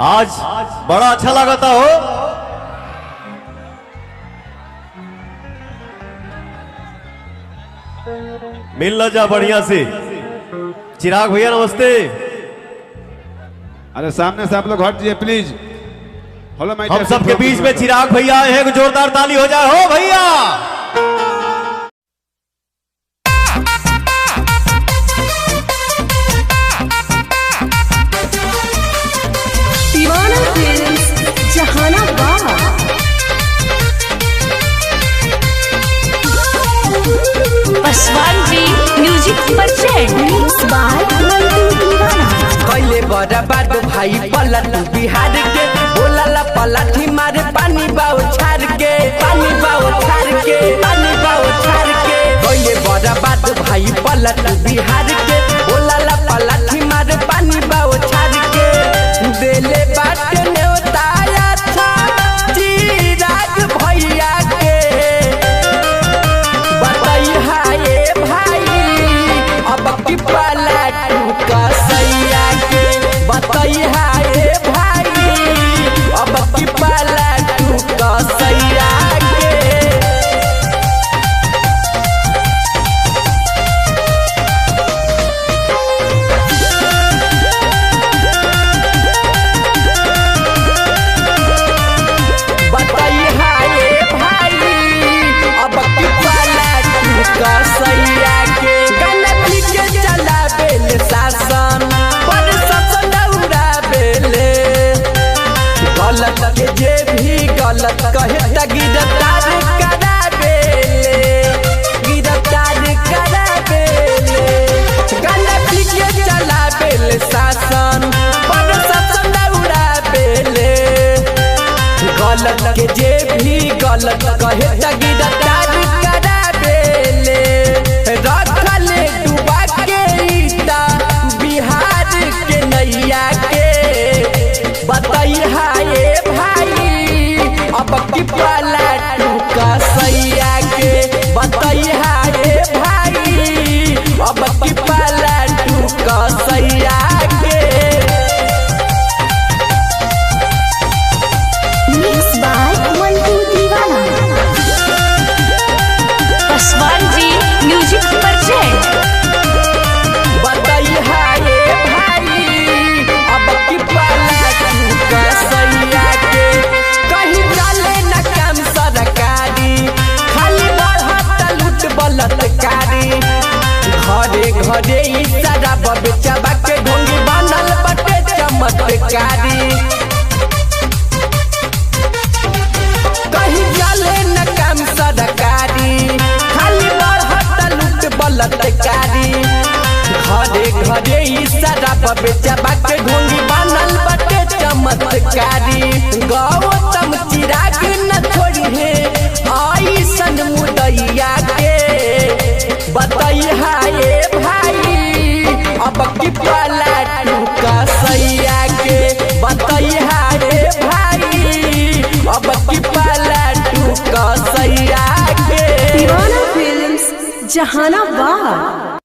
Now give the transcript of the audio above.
आज बड़ा अच्छा लगता हो। मिल लो जा बढ़िया से। चिराग भैया नमस्ते। अरे सामने से आप लोग हट जाइए प्लीज। हेलो हम सबके बीच में चिराग भैया आए हैं, जोरदार ताली हो जाए हो भैया। जहानाबाद पासवान जी म्यूजिक कैले बड़ा बात भाई पलट बिहार के बोला पलाठी मारे पानी बाओ छाड़ के पानी बाओ छाड़ के पानी बाओ छाड़ के कैले बड़ा बात भाई पलट बिहार के बोला पलाठी मारे पानी बाओ छाड़ के देले बात न्योताया था चिराग भैया के बताई हाय भाई अब की पलट का सैया के बताई हाय भाई अब की पलट का सैया के बताई हाय भाई अब की पलट का सैया के गलती के चला बेल शासन पर शासन उड़ा बेले गलत के जे भी गलत कहे त गिरफ्तार करा बेले गिरफ्तार करा बेले गलती के चला बेल शासन पर शासन उड़ा बेले गलत के जे भी गलत कहे त गिरफ्तार करा बेले रखले डुबा के ईटा बिहार के नैया के बताई हाय भाई अब की पलट का सैया के बताई हाय भाई अब की पलट का सैया के मिक्स बाय मंटू दीवाना पासवान जी म्यूजिक बताई हाय भाई अब की पलट का सैया के कहीं चले न काम सरकारी खाली बढ़त लूट बलात्कारी घरे घरे ई शराब बेचबा के ढोंगी बनल बटे चमत्कारी कहीं चले न काम सरकारी खाली बढ़त लूट बलात्कारी घरे घरे ई शराब बेचबा के ढोंगी बनल बटे चमत्कारी गौतम चिराग न छोड़ी है आई सन मुदैया के बताई हाय भाई अब की पलट का सैया के बताई हाय भाई अब की पलट का सैया के दीवाना फिल्म्स जहानाबाद।